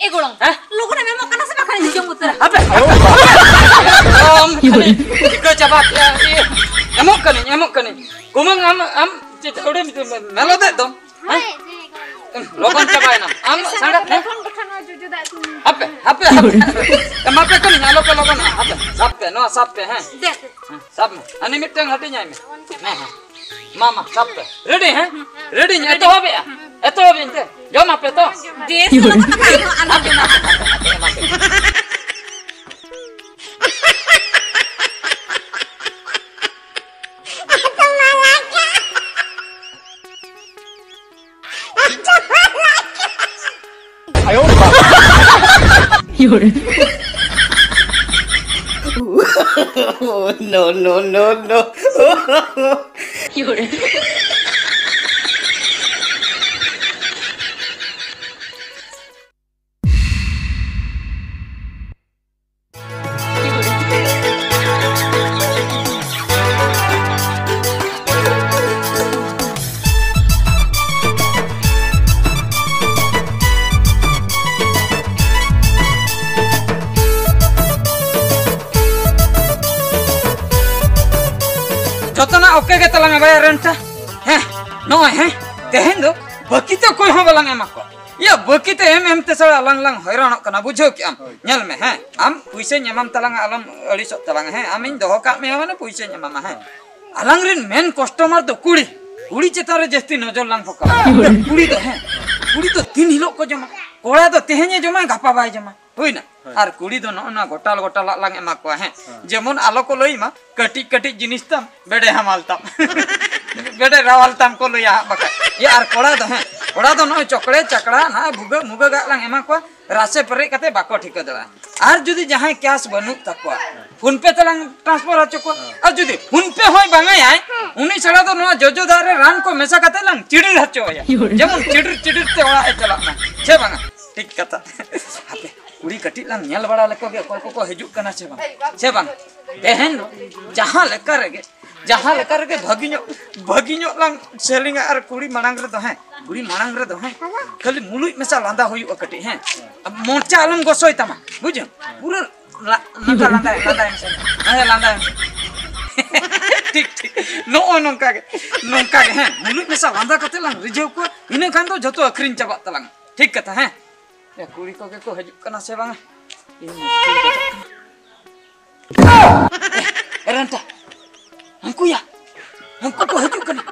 golong. Lu kan memang kana sa kan jong utra. Apa? Iko jabat ya. Emok kan. Kumang am udah melo deh dong. Logon cobain am sangat apa kenapa kan nyalo ke logon apa sape sape ani miteng hatinya ini mama sape ready nya itu apa ya itu apa ente jom apa itu No. Jotona oke ke talang bayar renta. Tehen do bakita koi ho balang emak ko. Ya bakita te sala lang hairanok kana bujho ki am. Nyal me am puise nyamam talang alam alisok talang amin doho ka me mana puise nyamam alang rin men customer do kuri cetare jasti nojor lang foka. Kuri do tin hilok ko joma. Kola do tehenya joma gapa bai joma. Hoina আর কুড়ি তো না গোটাল lung এমা কো যেমন আলো কো লইমা কটি জিনিস তাম বেড়ে হামালতাম বেড়ে রাওয়ালতাম কো লইয়া বাকা ইয়া আর কোড়া তো নয় চকড়ে চাকড়া না মুগা গা লাং এমা কো রাসে পরে কাতে বাকো ঠিক দলা আর যদি যাহাই ক্যাশ বনু তাকো ফোন পে তলাং ট্রান্সফার হচ্ছে কো আর যদি ফোন পে হয় বাঙাই আই উনি ছাড়া তো না জজদারে রান কো মেসা কাতে লাং চিড়ির হচ্ছে হয় যেমন চিড়ির তে ওড়া চলা না সে বাঙা ঠিক কথা হাতে कुड़ी कटी lang nyal bada leko ge ko hijuk kana se bang dehen jaha lekar ge bhaginyo lang selling ar kuri manang re do kali mului mesa landa hoyu kati morcha alam gosoi tama bujho pura landa landa ठीक nongka ge mului mesa landa kate lang rijeu ko ine kan do joto akrin chaba talang ठीक kata ya kuri ko hajuk kana se bang ini ranta angku ko hajuk kana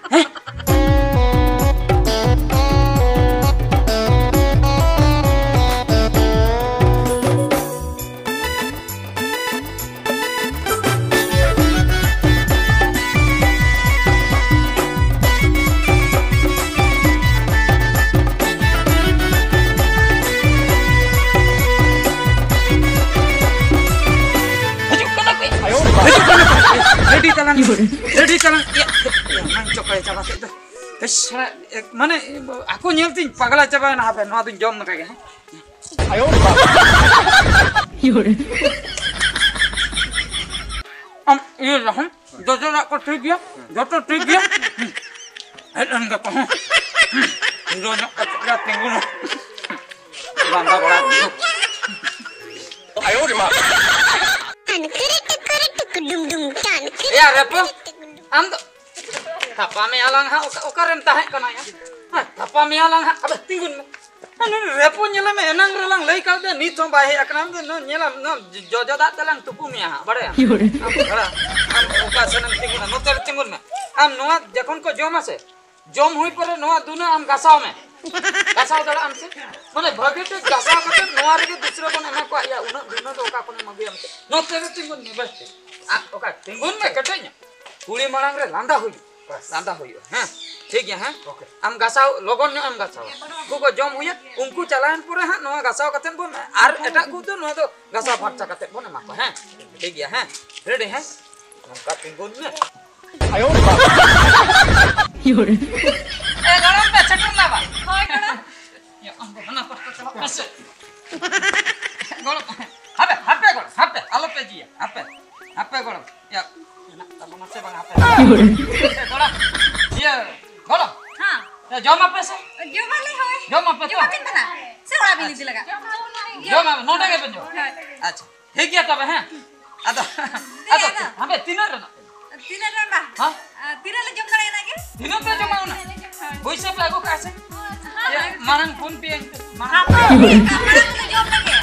Ready talang ya nang cokai coba itu mana aku nyeltin pagala coba na apa no adun jom kayak ayo iya lah jojo nak ko trik ya enggak ko jojo nak ko tinggal bangga bola ayo di mana ya repo am to tapa me alang ha okarem tahe kana ya tapa me alang ha abe tingun anu repo nyela me enang relang lei kal de ni thom bahe akram de no nyela no jojo da talang tupu me ha bade am oka sanam tingun no ter tingun me am noa jakon ko jom ase jom hui pore noa duna am gasaw me gasaw dala am se mane bhagete gasaw kate noa rege dusra kon ema ko ya una duna do oka kon magi am no ter tingun me beste oka tingun me katanya kuli marang re landa huyu ठीक है am gasaw logon am gasaw ko jom huya unku chalan pura noa gasaw katen bon ar eta ku to noa do gasaw farcha katen bon ema ko ठीक है ready nongka tingun me ayo garam pe chatur na ba hoy kada ya ambo hana pasto chalo ase golom hape alo pe ji hape golom ya tama se bang hape golom ya golom ya jom apa se jom ale hoy jom apa to jom tin na se ora bili dilaga jom apa node ke penjom acha ठीक है तब हैं ada hape tinar na Tidak ada. Hah? Tidak lagi jom kalian lagi. tinar pe jom mana boisa pe aku kasih ya marang pun pe Apa? Kamu jom lagi.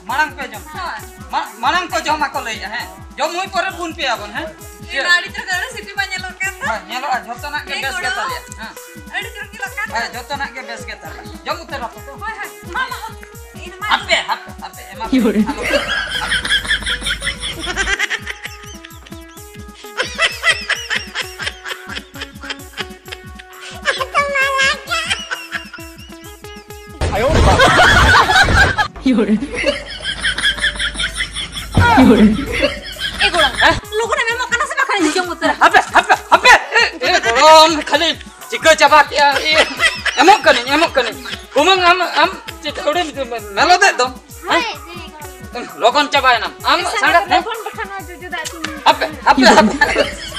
marang pe jom marang ko jom ako lay हैं jom hui pore pun pe abon हैं Ini ada terkadang situ banyak lokan. nyalo joto nak ke bes ke tali ha Ada terkadang lokan. joto nak ke bes ke tali jom uter apa tu Mama. Ini mama. hape emang Lu kena memang karena sebab kalian jom muter. hape golong kali jika jabat ya emok kani kumang am cita udah melo deh dong logon coba nam am sangat nih hape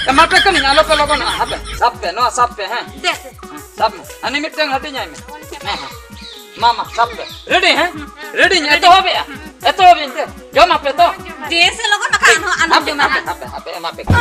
kemape kani nyalo pe logon hape sape ha sape ani miteng hatinya ini mama sape ready ha ready nya itu hape ya itu hape itu jom hape to Desa lo kan makan anak jom makan. hape emape no.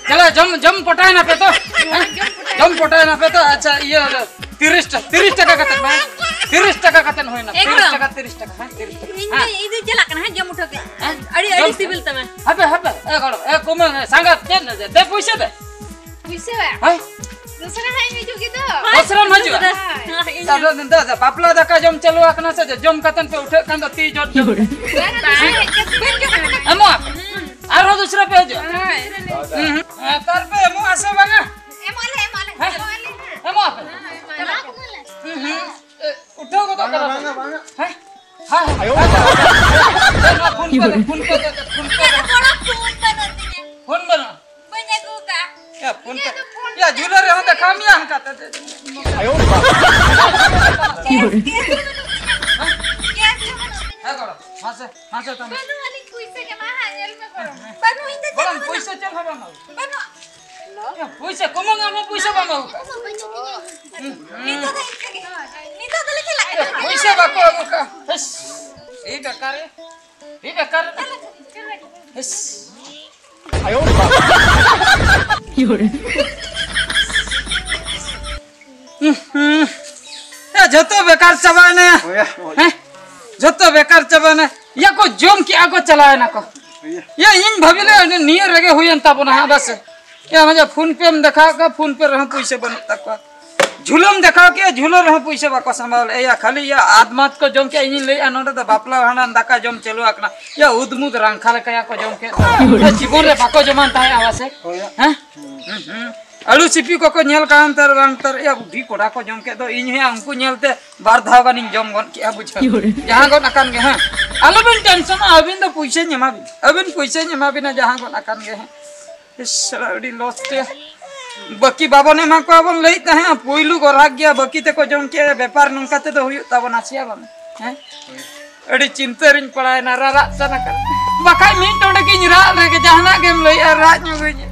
चलो जम पटाए ना पे तो जम पटाए ना पे तो अच्छा ये 30 टका कतन में 30 टका कतन होय ना 30 टका 30 टका Ini jelak kan jam udah ke. Adi sibil teman. habe ए गड़ो ए कुमन सांगा दे पैसे दे Bisa ya? हाय Dosa kan ini juga gitu. Osram maju साडो दा बापला दका जम चलो आकना से जम कतन पे उठे कान ती जट एमो आरो दूसरा पे जो तार पे एमो आसे बागा एमो पे उठो को तो करो हाय हाय आयो फोन बना Banyak juga. ya फोन पे या झूलर हम त कामिया हम का आयो है करो मासे तुम Banu aling puisi ke mahal ya lu koro. Banu ini बोलन पैसा चल हवा मा Banu. ya पैसा कोमो हम पैसा बा मा Nito tadi celak. पैसा बा को का बस ए बेकार बस आयो या जतो बेकार चबाने हैं जतो बेकार चबाने या को जोम की आगो चलाए ना को या इन भाबिले नियर रगे हुयन ताबना हा बस या मजा फोन पे में देखा का फोन पे रह पैसे बन तक झूलम देखा के झूलर रह पैसे बाको संभाल या खाली या आदमात को जोम के इन ले अनोडे द बापला हाना दाका जोम चलो आकना या उदमुद रंखाल कया को जोम के जीवन रे बाको जमान ताय आवासे हैं अलू सिपी को नेल कान तर रंग तर या बुढ़ी कोड़ा को जम के दो इन हे हमको नेलते बार धाव गानी जम गन के बुझा जहां गन अकान के हां अलबिन टेंशन अबिन तो पैसे नेमा बिन अबिन पैसे नेमा बिन जहां गन अकान के हैं सराडी लॉस ते बकी बाबा ने मा को अपन लई त है पोइलु को राग गया बकी ते को जम के व्यापार नंका ते तो हुयु तब नासिया बन हैं अड़ी चिंता रिन पड़ाय ना रा तना कर बकाय मिन टोडे की रा रे के जहाना गेम लई रा न्यु गई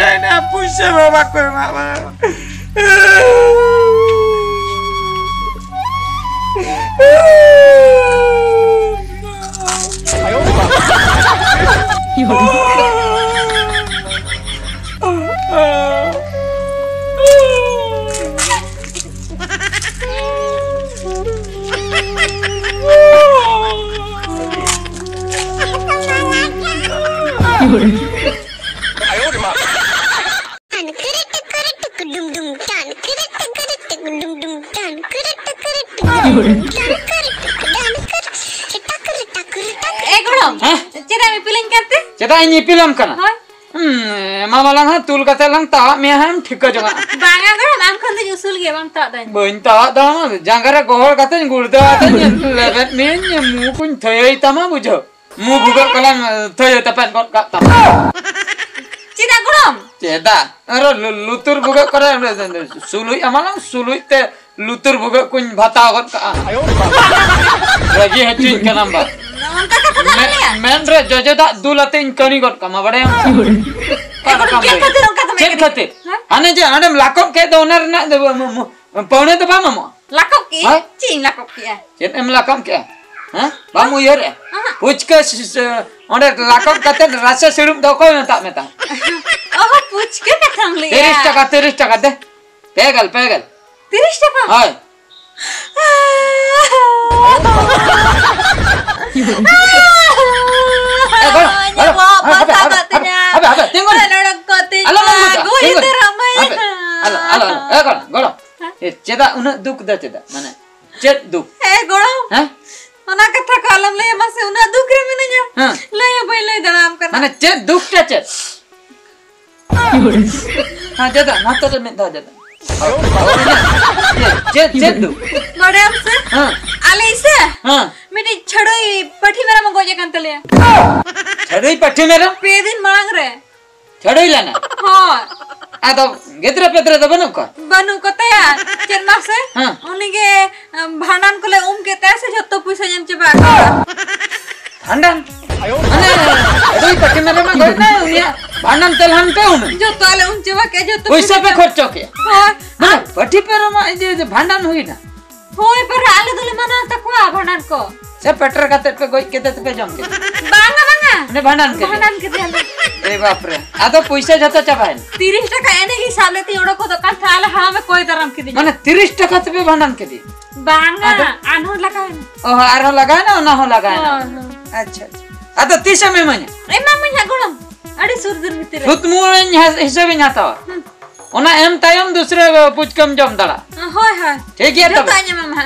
Dana puisi bawa aku mama. Cita ini film kan? Mama lang tul kata lang tak meham ठीक जगह. Bangga kan? Am kan tu usul ke bang tak dah. Bentak dah, jangan gohor kata gurda kata lebat men mukun thayai tama bujo. Mu buka kalang thayai tapan kot kat tam. Cita gulam. Cita, aro lutur buka kara sului amalang sului te lutur buka kun bata kot ka. Lagi hacin ka namba. Men re jojo tak dulatin kani kot kama bade cek kate ane je adem lakop ke donar na paune to bama mo Lakop ki cing lakop ki cek em lakop ke ha bamu yore puchka onde lakop kate rasa sirup do ko tak meta oh puchka katang le 30 taka de pegal 30 taka hai Ceda una duk dah ceda mana ced duk golo ona katha kalam le mase una duk re minanya le bai le daram karna mana ced duk ta ced ha ceda nato de menta ceda ced duk madam se ale se meri chadoi pathi mera mo goje kan tale chadoi pathi mera pe din mang re chadoi lana ha ado gedra pedra da banu ko taya cherma se unige bhandan kole ke tase jotto puisa jam cheba bhandan ane doi pathi mera ma goina unia bhandan telhan pe jotto ale cheba ke jotto puisa pe kharcho ke ha mana pathi pera ma je bhandan hui na hoy पर आले दुले मना तकवा भंडान को से पेटर काते पे गोई केते पे जम के बांगा ने भंडान के दे ए बाप रे आदो पैसा जतो चबाइन 30 टका एने हिसाब लेते एडो को दुकान थाले हां में कोई तरम के दी माने 30 टका ते पे भंडान के दी बांगा आनो लगाए ओ आरो लगाए ना हो लगाए अच्छा आदो 30 में मने ए मामन गुणम अड़ी सुरदर मित्र सुत मुन हिसाब न्याता ओना एम तायम दूसरे पुचकम जम दड़ा होय होय ठीक है तब ताने मामा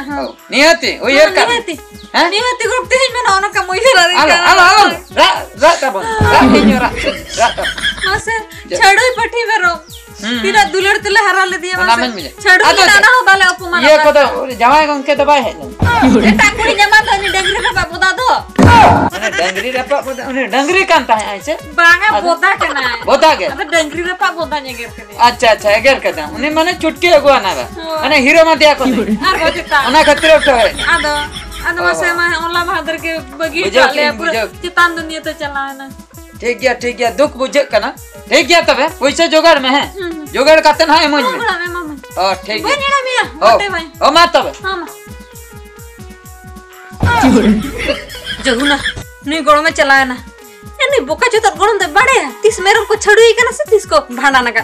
नियति ओ यार का नियति ग्रुप ते में ओना का मोइले रे आलो रा तब रा निरा रा मासे छड़ोई पठी बेरो तीरा दुलर तुले हरा ले दिया मासे छड़ोई नाना हो बाले अपमान ये को तो जमाई गं के दबाई है ए टाकुड़ी जमा तो नि डंगरी का बोदा दो माने डंगरी रपा बोदा उन्हें डंगरी कांता है ऐसे बांगा बोदा के ना बोदा के अब डंगरी रपा बोदा नेगर के अच्छा एगर के दा उन्हें माने चुटकी अगुआ ना माने हीरो मा दिया को आर गोजता ओना खतिर उठो है आदो मासे मा ओला बहादुर के बगी चले पूरा चितान दुनिया तो चला है ना ठीक है दुख बुझे कना ठीक है तबे पैसे जोगाड़ में है जोगाड़ काते ना है मन में ओ ठीक है बनेड़ा मिया होते भाई ओ मा तबे हां मा जगुना नी गोड़ में चला है ना नहीं बोका जो तर गोड़ दे बड़े तीस मेरे को छड़ुई कना से तीस को भांडा ना का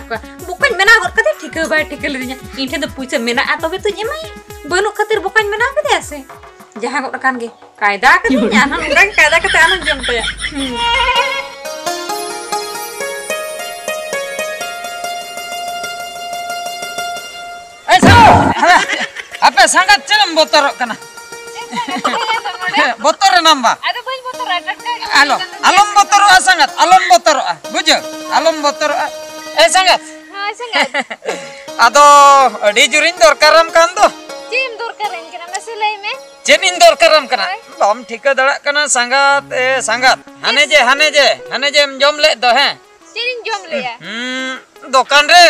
बोका मेना और कते ठीक है भाई ठीक ले दिया इनठे तो पूछे मेना आ तबे तो जेमाई बनो खातिर बोका मेना के दे ऐसे जहां को कान के कायदा के जाना उनका कायदा के तान जमते ऐसा apa sangat celem botor kana botor namba ada banyak botor alom botor sangat alom botor bujo alom botor sangat sangat ado adi jurin dorkaram kan do cim dorkaran kana masih lai me jenin dorkaram kana bom thika dara kana sangat sangat hane je jom le do he jenin jom le ya dokan re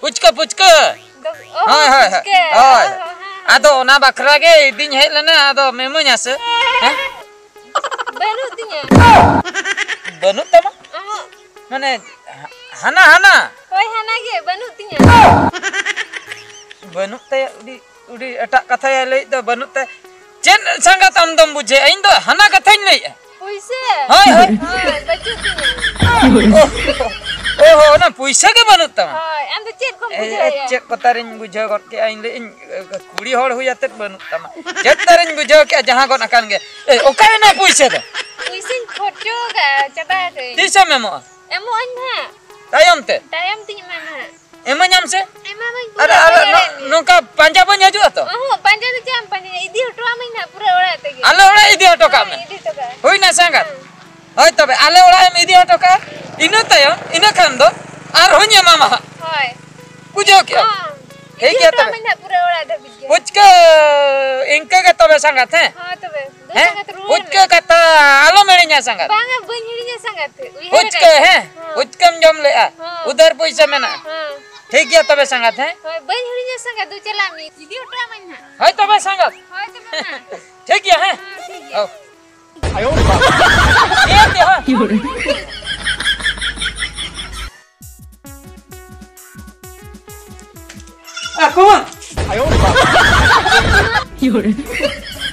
puchka Hai. Ado na bakra ge din he lena ado memo nyase. Banu dinya. Banu tama? Mane Hana Hana. Oi hana ge banut tinya. Banut teh udi etak kata ya lei dah banut teh. Jen sangat am buje ain dah hana kata lei. Puise. Hai hai. Baju tinya. Oh na puisa ke banut tah. Hai anda cek kom buje ya. Cek kotarin buje got ke ain lei kuli hor huya tet banut tah. Jet tarin buje ke jaha got akan ge. Okai na puisa dah. Puise khocho ga chata tu. Tisa memo. Emo anha. Tayam te. Tayam tinya mana? Emang nyam se? Emang Ada nungka panja panja juga tu. Oh, panja tu jam panja idi hoto amin na pura ora te ge. Ale ora idi hoto kam. Idi to ga. Hoi na sangat. Hoi tobe ale ora em idi hoto ka. Ina tayo, ina kan do. Ar honya mama. Hai. Pujo kya. Hei kya tobe. Amin na pura ora te bije. Puchka inka ka tobe sangat he. Ha tobe. He? Puchka kata alo merinya sangat. Banga banhirinya sangat. Puchka he. Puchkam jom le a. Udar puisa mena. Hei kya tobe sangat he. Banhirinya sangat du chalami. Idi hoto amin na. Hoi tobe sangat. Hai tobe na. Hei kya he. Oh. Ayo. Iya dia. Aku mang. Ayo.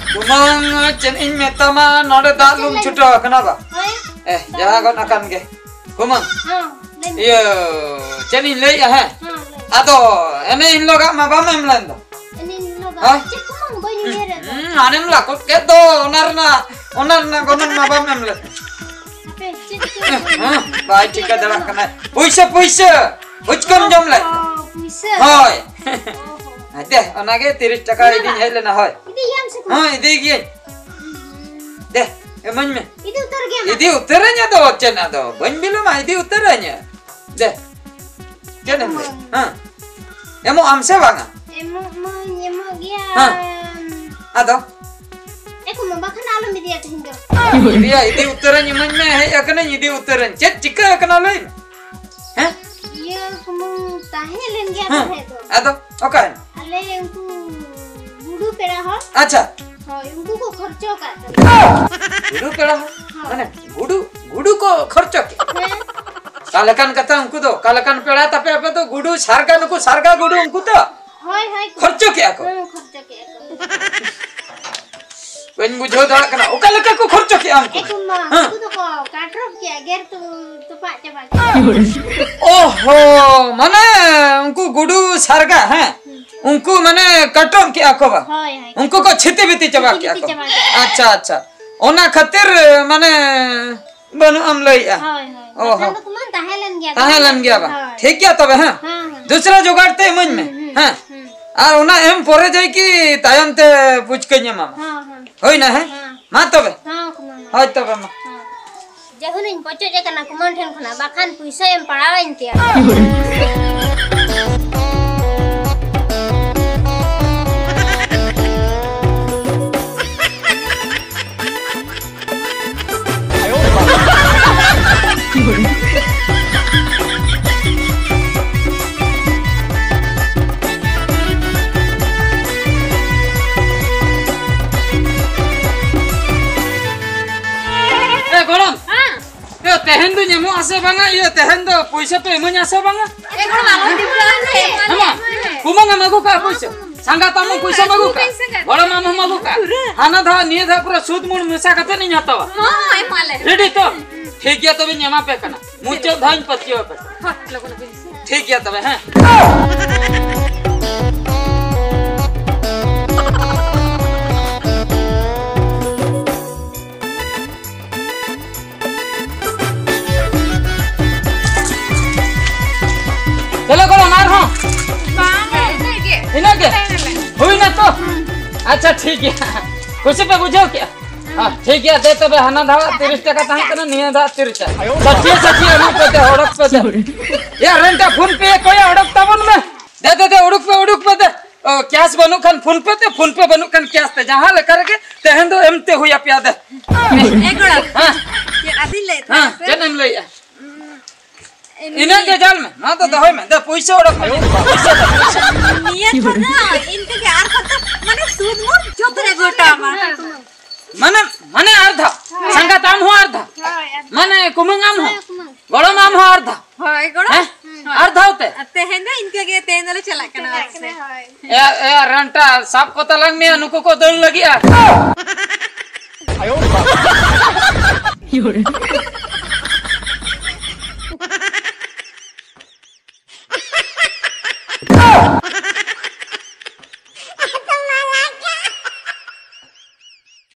Kumang cenin metama nade dalum chuta kenapa? Jangan kau akan ke. Kumang. Iya, cenin lei ya he. Ado, ene inlo gak ma bam emlando. Cek kumang boy ni anem lakut kedo onarna gonan ma bam emlando. Baik jika dalam kena. Puisa. Uchkam jom le. Hoi. Deh, onage 30 taka ini hele na hoi. Idi yam se. Idi gien. Deh, emang me. Idi utar gya. Idi utaranya do cena do. Ban bilu ma idi utaranya. Deh. Kena me. Emo amse banga. Emo gya. Ado. Eko membakan alam dia hindo. Iya, idi utaranya man me he akana idi utaran. Cet cika akana lain. Hah? Iya, kamu tahelen gya bahe to. Ado, okay. Ale unku budu pera ho. Acha. Hoi, unku ko kharcho ka. Gudu pera ho. Mane gudu ko kharcho ke. Kalakan kata unku to, kalakan pera tapi apa to gudu sarga gudu unku to. Hoi. Kharcho ke ako. Kharcho ke ako. Wen bujho dara kana ukalaka ko kharcho ke amku. Ekuma, aku to ko katrop ke agar tu pak coba. Oh, mane unku gudu sarga ha. Unku mane katom ke ako ba. Hoi. Unku ko chite biti coba ke ako. Acha. Ona khatir mane banu am lei a. Hoi. Oh. Kamu kuman tahelan gya ba. ठीक है तबे हां दूसरा जुगाड़ ते मन में हां और ओना एम परे जाई की तायम ते पूछ के न्या मामा होई ना है मा तबे हां कुमान होय तबे मा जहुनिन पचो जे kana कुमान ठेन खना बाखान पैसा एम पड़ावेन तिया Tehen do nyemu ase banga iya tehen do puisa to emo nyase banga ekor malu dibulan he ama kumanga magu ka puisa sangga tamu puisa magu ka bala mama magu ka hana dha niye dha pura sud mun misa kate ni nyata wa हां UML ready तो ठीक है तबे nyama पे kana मुचो धान पतियो पे ठीक है तबे हैं चलो करो मार हो इना के हुई ना तो अच्छा ठीक है कुछ पे बुझो क्या हां ठीक है दे तबे हना धा 30 टका ताह कना निया धा 30 सच्ची हम पे दे ओडक पे दे या रेंटा फोन पे कोई ओडक तबन में दे ओडक पे दे कैश बनु खन फोन पे बनु खन कैश ते जहां ले करके तहन दो एमते हुया पिया दे एगड़ा हां ये आदि ले हां जन्म ले इना के जाल में ना तो दहोय में दे पैसा ओडक पैसा नियत ना इनके के आर खत माने सूद मोर चोतरे गोटा माने अर्धा संगा ताम हो अर्धा माने कुमंगाम हो बड़ो माम हो अर्धा होय गड़ो हैं आर धावते तेहेन दो इनके गे तेहेन दले चला कना से ए रंटा साप को तलंग में नुको को दल लगी आ